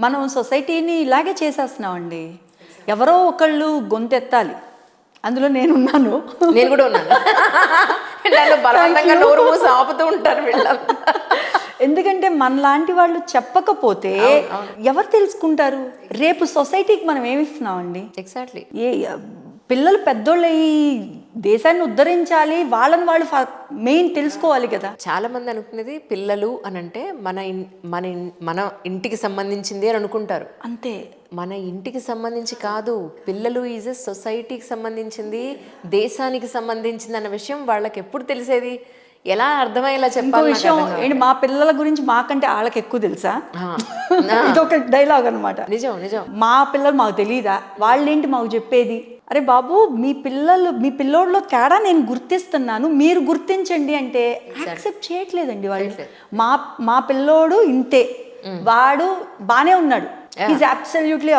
మనం సొసైటీని ఇలాగే చేసేస్తున్నామండి. ఎవరో ఒకళ్ళు గొంతెత్తాలి, అందులో నేనున్నాను. నేను కూడా ఉన్నాను. నన్ను బలవంతంగా నోరు మూసి ఆపుతూ ఉంటారు వీళ్ళంతా. ఎందుకంటే మనలాంటి వాళ్ళు చెప్పకపోతే ఎవరు తెలుసుకుంటారు? రేపు సొసైటీకి మనం ఏమిస్తున్నామండి? ఎగ్జాక్ట్లీ. పిల్లలు పెద్దోళ్ళు ఈ దేశాన్ని ఉద్ధరించాలి, వాళ్ళని వాళ్ళు మెయిన్ తెలుసుకోవాలి కదా. చాలా మంది అనుకునేది పిల్లలు అని అంటే మన ఇంటికి సంబంధించింది అని అనుకుంటారు. అంతే. మన ఇంటికి సంబంధించి కాదు, పిల్లలు ఈజ్ ఎ సొసైటీకి సంబంధించింది, దేశానికి సంబంధించింది అన్న విషయం వాళ్ళకి ఎప్పుడు తెలిసేది? ఎలా అర్థమయ్యేలా చెప్పాలి? విషయం ఏంటి, మా పిల్లల గురించి మాకంటే వాళ్ళకి ఎక్కువ తెలుసా? ఇదొక డైలాగ్ అనమాట. నిజం నిజం. మా పిల్లలు మాకు తెలియదా, వాళ్ళేంటి మాకు చెప్పేది? అరే బాబు, మీ పిల్లోడిలో తేడా నేను గుర్తిస్తున్నాను, మీరు గుర్తించండి అంటే యాక్సెప్ట్ చేయట్లేదండి వాళ్ళు. మా పిల్లోడు ఇంతే, వాడు బానే ఉన్నాడు, ఈజ్ అబ్సల్యూట్లీ.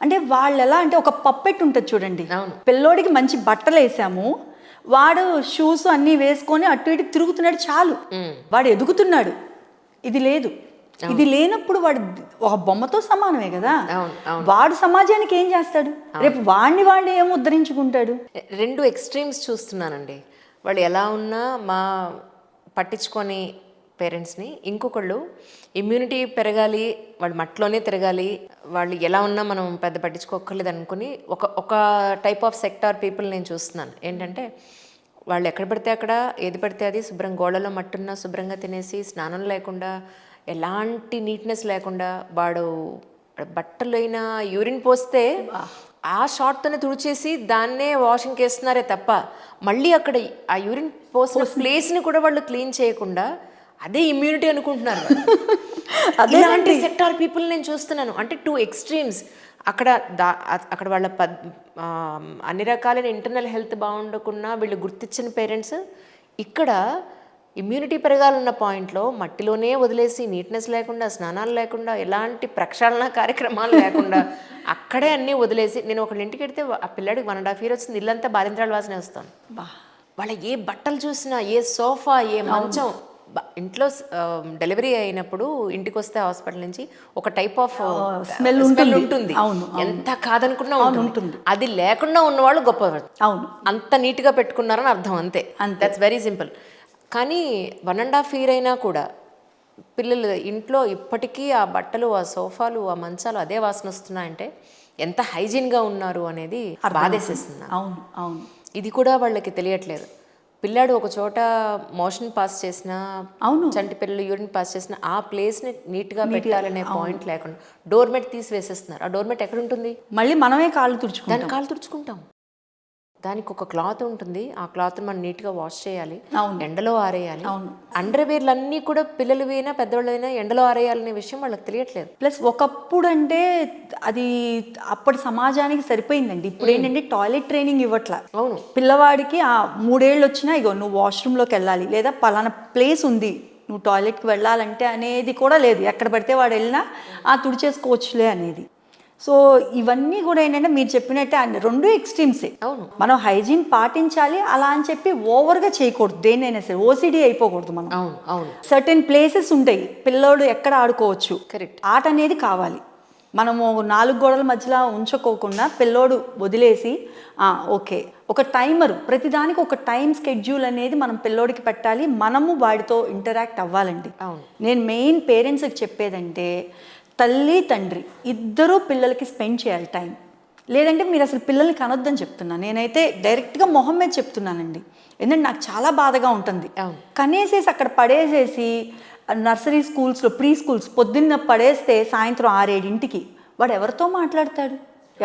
అంటే వాళ్ళు ఎలా అంటే ఒక పప్పెట్ ఉంటుంది చూడండి. పిల్లోడికి మంచి బట్టలు వేసాము, వాడు షూస్ అన్నీ వేసుకొని అటు ఇటు తిరుగుతున్నాడు, చాలు, వాడు ఎదుగుతున్నాడు. ఇది లేదు. ఇది లేనప్పుడు వాడు ఒక బొమ్మతో సమానమే కదా. వాడు సమాజానికి ఏం చేస్తాడు? రేపు వాడిని ఏం ఉద్ధరించుకుంటాడు? రెండు ఎక్స్ట్రీమ్స్ చూస్తున్నానండి. వాళ్ళు ఎలా ఉన్నా పట్టించుకొని పేరెంట్స్ని, ఇంకొకళ్ళు ఇమ్యూనిటీ పెరగాలి, వాళ్ళు మట్టిలోనే తిరగాలి, వాళ్ళు ఎలా ఉన్నా మనం పెద్ద పట్టించుకోక్కర్లేదు అనుకుని ఒక టైప్ ఆఫ్ సెక్టార్ పీపుల్ నేను చూస్తున్నాను. ఏంటంటే వాళ్ళు ఎక్కడ పడితే అక్కడ ఏది పడితే అది శుభ్రం, గోడలో మట్టున్నా శుభ్రంగా తినేసి, స్నానం లేకుండా, ఎలాంటి నీట్నెస్ లేకుండా, వాడు బట్టలైనా యూరిన్ పోస్తే ఆ షార్ట్తోనే తుడిచేసి దాన్నే వాషింగ్కి వేస్తున్నారే తప్ప మళ్ళీ అక్కడ ఆ యూరిన్ పోసిన ప్లేస్ని కూడా వాళ్ళు క్లీన్ చేయకుండా అదే ఇమ్యూనిటీ అనుకుంటున్నారు. ఇలాంటి సెక్టార్ పీపుల్ నేను చూస్తున్నాను. అంటే టూ ఎక్స్ట్రీమ్స్. అక్కడ వాళ్ళ అన్ని రకాలైన ఇంటర్నల్ హెల్త్ బాగుండకున్నా వీళ్ళు గుర్తించిన పేరెంట్స్ ఇక్కడ ఇమ్యూనిటీ పెరగాలన్న పాయింట్లో మట్టిలోనే వదిలేసి, నీట్నెస్ లేకుండా, స్నానాలు లేకుండా, ఎలాంటి ప్రక్షాళన కార్యక్రమాలు లేకుండా అక్కడే అన్నీ వదిలేసి, నేను ఒకళ్ళ ఇంటికి వెళ్తే ఆ పిల్లాడికి 1.5 years వచ్చింది, ఇల్లంతా బాధింత్రాల వాసనే వస్తాను. వాళ్ళ ఏ బట్టలు చూసినా, ఏ సోఫా, ఏ మంచం, ఇంట్లో డెలివరీ అయినప్పుడు ఇంటికి వస్తే హాస్పిటల్ నుంచి ఒక టైప్ ఆఫ్ స్మెల్ ఉంటుంది. ఎంత కాదనుకున్నా ఉంటుంది. అది లేకుండా ఉన్నవాళ్ళు గొప్పవారు. అంత నీట్గా పెట్టుకున్నారని అర్థం. అంతే. That's very simple. కానీ 1.5 years అయినా కూడా పిల్లలు ఇంట్లో ఇప్పటికీ ఆ బట్టలు, ఆ సోఫాలు, ఆ మంచాలు అదే వాసన వస్తున్నాయంటే ఎంత హైజీన్గా ఉన్నారు అనేది బాధేసేస్తుంది. అవును అవును. ఇది కూడా వాళ్ళకి తెలియట్లేదు. పిల్లాడు ఒక చోట మోషన్ పాస్ చేసినా, చంటి పిల్లలు యూరిన్ పాస్ చేసినా ఆ ప్లేస్ని నీట్గా పెట్టాలనే పాయింట్ లేకుండా డోర్మెట్ తీసి వేసేస్తున్నారు. ఆ డోర్మెట్ ఎక్కడ ఉంటుంది? మళ్ళీ మనమే కాళ్ళు తుడుచుకుంటాం. దానికి ఒక క్లాత్ ఉంటుంది, ఆ క్లాత్ మనం నీట్గా వాష్ చేయాలి, ఎండలో ఆరేయాలి. అండర్వేర్లు అన్నీ కూడా పిల్లలవైనా పెద్దవాళ్ళైనా ఎండలో ఆరేయాలనే విషయం వాళ్ళకి తెలియట్లేదు. ప్లస్ ఒకప్పుడు అంటే అది అప్పటి సమాజానికి సరిపోయిందండి. ఇప్పుడు ఏంటంటే టాయిలెట్ ట్రైనింగ్ ఇవ్వట్లా. అవును. పిల్లవాడికి 3 ఏళ్ళు వచ్చినా ఇగో నువ్వు వాష్రూమ్లోకి వెళ్ళాలి, లేదా పలానా ప్లేస్ ఉంది నువ్వు టాయిలెట్కి వెళ్ళాలంటే అనేది కూడా లేదు. ఎక్కడ పడితే వాడు వెళ్ళినా తుడిచేసుకోవచ్చులే అనేది. సో ఇవన్నీ కూడా ఏంటంటే మీరు చెప్పినట్టే రెండు ఎక్స్ట్రీమ్సే. మనం హైజీన్ పాటించాలి, అలా అని చెప్పి ఓవర్గా చేయకూడదు. దేన్నైనా సరే ఓసిడి అయిపోకూడదు మనం. సర్టెన్ ప్లేసెస్ ఉంటాయి, పిల్లోడు ఎక్కడ ఆడుకోవచ్చు, ఆట అనేది కావాలి. మనము 4 గోడల మధ్యలో ఉంచుకోకుండా పిల్లోడు వదిలేసి ఓకే, ఒక టైమర్, ప్రతిదానికి ఒక టైం స్కెడ్యూల్ అనేది మనం పిల్లోడికి పెట్టాలి. మనము వాడితో ఇంటరాక్ట్ అవ్వాలండి. నేను మెయిన్ పేరెంట్స్కి చెప్పేదంటే తల్లి తండ్రి ఇద్దరూ పిల్లలకి స్పెండ్ చేయాలి టైం. లేదంటే మీరు అసలు పిల్లల్ని కనొద్దని చెప్తున్నాను. నేనైతే డైరెక్ట్గా మొహం మీద చెప్తున్నానండి. ఎందుకంటే నాకు చాలా బాధగా ఉంటుంది. కనేసేసి అక్కడ పడేసేసి నర్సరీ స్కూల్స్లో, ప్రీ స్కూల్స్ పొద్దున్న పడేస్తే సాయంత్రం 6-7 వాడు ఎవరితో మాట్లాడతాడు?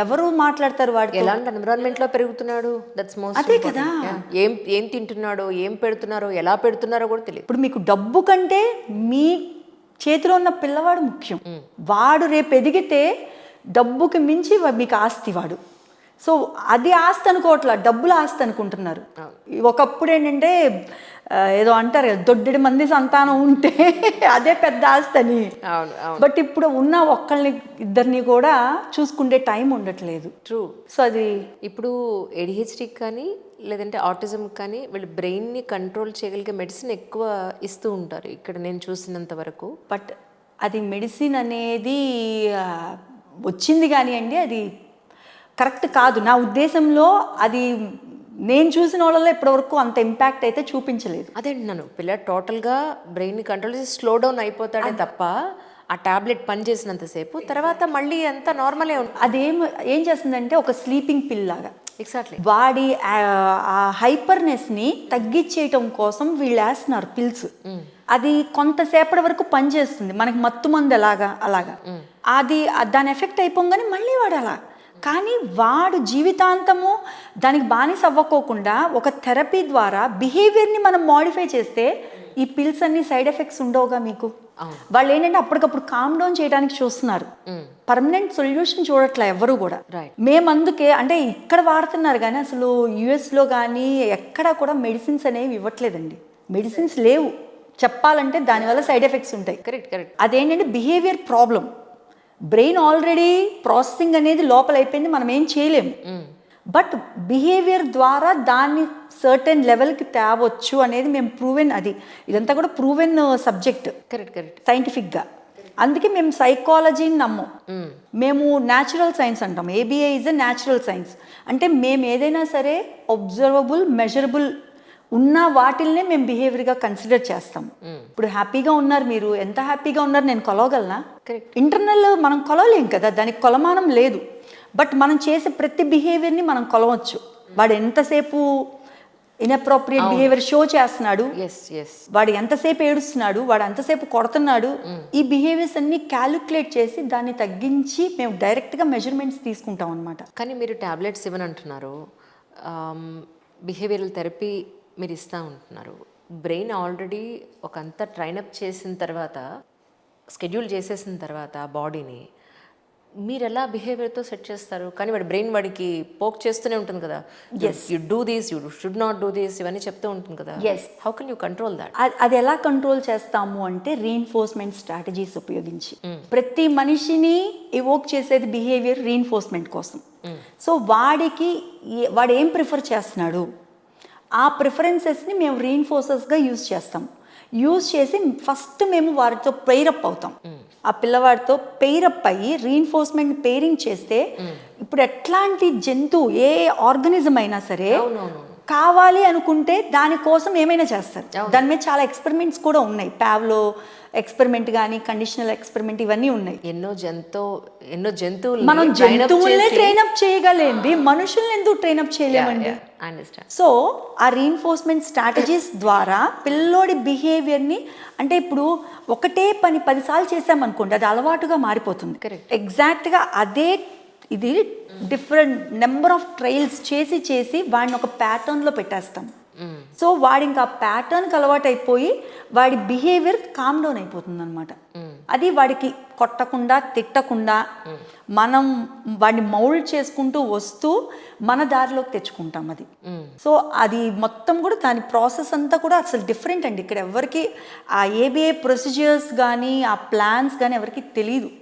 ఎవరు మాట్లాడతారు? వాడు ఎలాంటి ఎన్విరాన్మెంట్లో పెరుగుతున్నాడు? That's most. అదే కదా. ఏం తింటున్నాడో, ఏం పెడుతున్నారో, ఎలా పెడుతున్నారో కూడా తెలియదు. ఇప్పుడు మీకు డబ్బు కంటే మీ చేతిలో ఉన్న పిల్లవాడు ముఖ్యం. వాడు రేపు ఎదిగితే డబ్బుకి మించి మీకు ఆస్తి వాడు. సో అది ఆస్తి అనుకోవట్లా, డబ్బులు ఆస్తి అనుకుంటున్నారు. ఒకప్పుడు ఏంటంటే ఏదో అంటారు కదా, దొడ్డెడి మంది సంతానం ఉంటే అదే పెద్ద ఆస్తి అని. బట్ ఇప్పుడు ఉన్న ఒక్కళ్ళని ఇద్దరిని కూడా చూసుకుంటే టైం ఉండట్లేదు. ట్రూ. సో అది ఇప్పుడు ADHDకి కానీ లేదంటే ఆటిజం కానీ వీళ్ళు బ్రెయిన్ని కంట్రోల్ చేయగలిగే మెడిసిన్ ఎక్కువ ఇస్తూ ఉంటారు ఇక్కడ నేను చూసినంత వరకు. బట్ అది మెడిసిన్ అనేది ఆ, వచ్చింది కానివ్వండి, అది కరెక్ట్ కాదు నా ఉద్దేశంలో. అది నేను చూసిన వాళ్ళలో ఇప్పటివరకు అంత ఇంపాక్ట్ అయితే చూపించలేదు. అదే అంటున్నాను, పిల్లడు టోటల్గా బ్రెయిన్ని కంట్రోల్ చేసి స్లో డౌన్ అయిపోతాడే తప్ప ఆ టాబ్లెట్ పని చేసినంతసేపు తర్వాత మళ్ళీ అంతా నార్మలే ఉంటుంది. ఏం చేస్తుందంటే ఒక స్లీపింగ్ పిల్ లాగా ఎగ్జాక్ట్లీ. వాడి ఆ హైపర్నెస్ని తగ్గించేయటం కోసం వీళ్ళు వేస్తున్నారు పిల్స్. అది కొంతసేపటి వరకు పనిచేస్తుంది, మనకి మత్తు మందు అలాగా అది దాని ఎఫెక్ట్ అయిపోగానే మళ్ళీ వాడు అలా. కానీ వాడు జీవితాంతము దానికి బానిస అవ్వకోకుండా ఒక థెరపీ ద్వారా బిహేవియర్ని మనం మాడిఫై చేస్తే ఈ పిల్స్ అన్ని సైడ్ ఎఫెక్ట్స్ ఉండవుగా మీకు. వాళ్ళు ఏంటంటే అప్పటికప్పుడు కామ్ డౌన్ చేయడానికి చూస్తున్నారు, పర్మనెంట్ సొల్యూషన్ చూడట్లే ఎవరు కూడా. మేము అందుకే అంటే ఇక్కడ వాడుతున్నారు కానీ అసలు యుఎస్లో కానీ ఎక్కడ కూడా మెడిసిన్స్ అనేవి ఇవ్వట్లేదండి. మెడిసిన్స్ లేవు చెప్పాలంటే, దానివల్ల సైడ్ ఎఫెక్ట్స్ ఉంటాయి. కరెక్ట్. అదేంటంటే behaviour problem. Brain already processing అనేది లోపల అయిపోయింది, మనం ఏం చేయలేము. బట్ బిహేవియర్ ద్వారా దాన్ని సర్టెన్ లెవెల్కి తేవచ్చు అనేది మేము ప్రూవెన్. ఇదంతా కూడా ప్రూవెన్ సబ్జెక్ట్ కరెక్ట్ సైంటిఫిక్గా. అందుకే మేము సైకాలజీని నమ్మం, మేము న్యాచురల్ సైన్స్ అంటాం. ఏబిఐ ఈజ్ అ న్యాచురల్ సైన్స్. అంటే మేము ఏదైనా సరే అబ్జర్వబుల్ మెజరబుల్ ఉన్న వాటిల్నే మేము బిహేవియర్గా కన్సిడర్ చేస్తాం. ఇప్పుడు హ్యాపీగా ఉన్నారు, మీరు ఎంత హ్యాపీగా ఉన్నారు నేను కొలవగలనా? ఇంటర్నల్ మనం కొలవలేం కదా, దానికి కొలమానం లేదు. బట్ మనం చేసే ప్రతి బిహేవియర్ని మనం కొలవచ్చు. వాడు ఎంతసేపు ఇన్అప్రోప్రియేట్ బిహేవియర్ షో చేస్తున్నాడు, వాడు ఎంతసేపు ఏడుస్తున్నాడు, వాడు ఎంతసేపు కొడుతున్నాడు, ఈ బిహేవియర్స్ అన్ని క్యాలిక్యులేట్ చేసి దాన్ని తగ్గించి మేము డైరెక్ట్గా మెజర్మెంట్స్ తీసుకుంటాం అనమాట. కానీ మీరు టాబ్లెట్స్ ఇవ్వనంటున్నారు, బిహేవియరల్ థెరపీ మీరు ఇస్తూ ఉంటున్నారు. బ్రెయిన్ ఆల్రెడీ ఒక అంతా ట్రైనప్ చేసిన తర్వాత, స్కెడ్యూల్ చేసేసిన తర్వాత బాడీని మీరు ఎలా బిహేవియర్తో సెట్ చేస్తారు? కానీ వాడి బ్రెయిన్ వాడికి పోక్ చేస్తూనే ఉంటుంది కదా, you do these, you should not do these, ఇవన్నీ చెప్తూ ఉంటుంది కదా. How can you control that? అది ఎలా కంట్రోల్ చేస్తాము అంటే రీఇన్ఫోర్స్మెంట్ స్ట్రాటజీస్ ఉపయోగించి. ప్రతి మనిషిని ఎవోక్ చేసేది బిహేవియర్ రీఇన్ఫోర్స్మెంట్ కోసం. సో వాడు ఏం ప్రిఫర్ చేస్తున్నాడు, ఆ ప్రిఫరెన్సెస్ని మేము రీఇన్ఫోర్సెస్గా యూజ్ చేస్తాం. యూజ్ చేసి ఫస్ట్ మేము వారితో పెయిరప్ అవుతాం. ఆ పిల్లవాడితో పెయిరప్ అయ్యి రీఇన్ఫోర్స్మెంట్ పెయిరింగ్ చేస్తే, ఇప్పుడు ఎట్లాంటి జంతువు ఏ ఆర్గనిజం అయినా సరే కావాలి అనుకుంటే దానికోసం ఏమైనా చేస్తారు. దాని మీద చాలా ఎక్స్పెరిమెంట్స్ కూడా ఉన్నాయి. పావ్లో ఎక్స్పెరిమెంట్ కానీ కండిషనల్ ఎక్స్పెరిమెంట్ ఇవన్నీ ఉన్నాయి. ఎన్నో జంతువులు మనం జంతువులనే ట్రైనప్ చేయగలేంది, మనుషుల్ని ఎందుకు ట్రైనప్ చేయలేమండి? సో ఆ రీఇన్ఫోర్స్మెంట్ స్ట్రాటజీస్ ద్వారా పిల్లోడి బిహేవియర్ని, అంటే ఇప్పుడు ఒకటే పని 10 సార్లు చేసామనుకోండి అది అలవాటుగా మారిపోతుంది. ఎగ్జాక్ట్గా అదే ఇది డిఫరెంట్ నెంబర్ ఆఫ్ ట్రయల్స్ చేసి వాడిని ఒక ప్యాటర్న్లో పెట్టేస్తాం. సో వాడి ఇంకా ప్యాటర్న్కి అలవాటు అయిపోయి వాడి బిహేవియర్ కామ్ డౌన్ అయిపోతుంది అనమాట. అది వాడికి కొట్టకుండా తిట్టకుండా మనం వాడిని మౌల్డ్ చేసుకుంటూ వస్తూ మన దారిలోకి తెచ్చుకుంటాం అది. సో అది మొత్తం కూడా దాని ప్రాసెస్ అంతా కూడా అసలు డిఫరెంట్ అండి. ఇక్కడ ఎవరికి ఆ ఏబిఐ ప్రొసీజర్స్ కానీ ఆ ప్లాన్స్ కానీ ఎవరికి తెలియదు.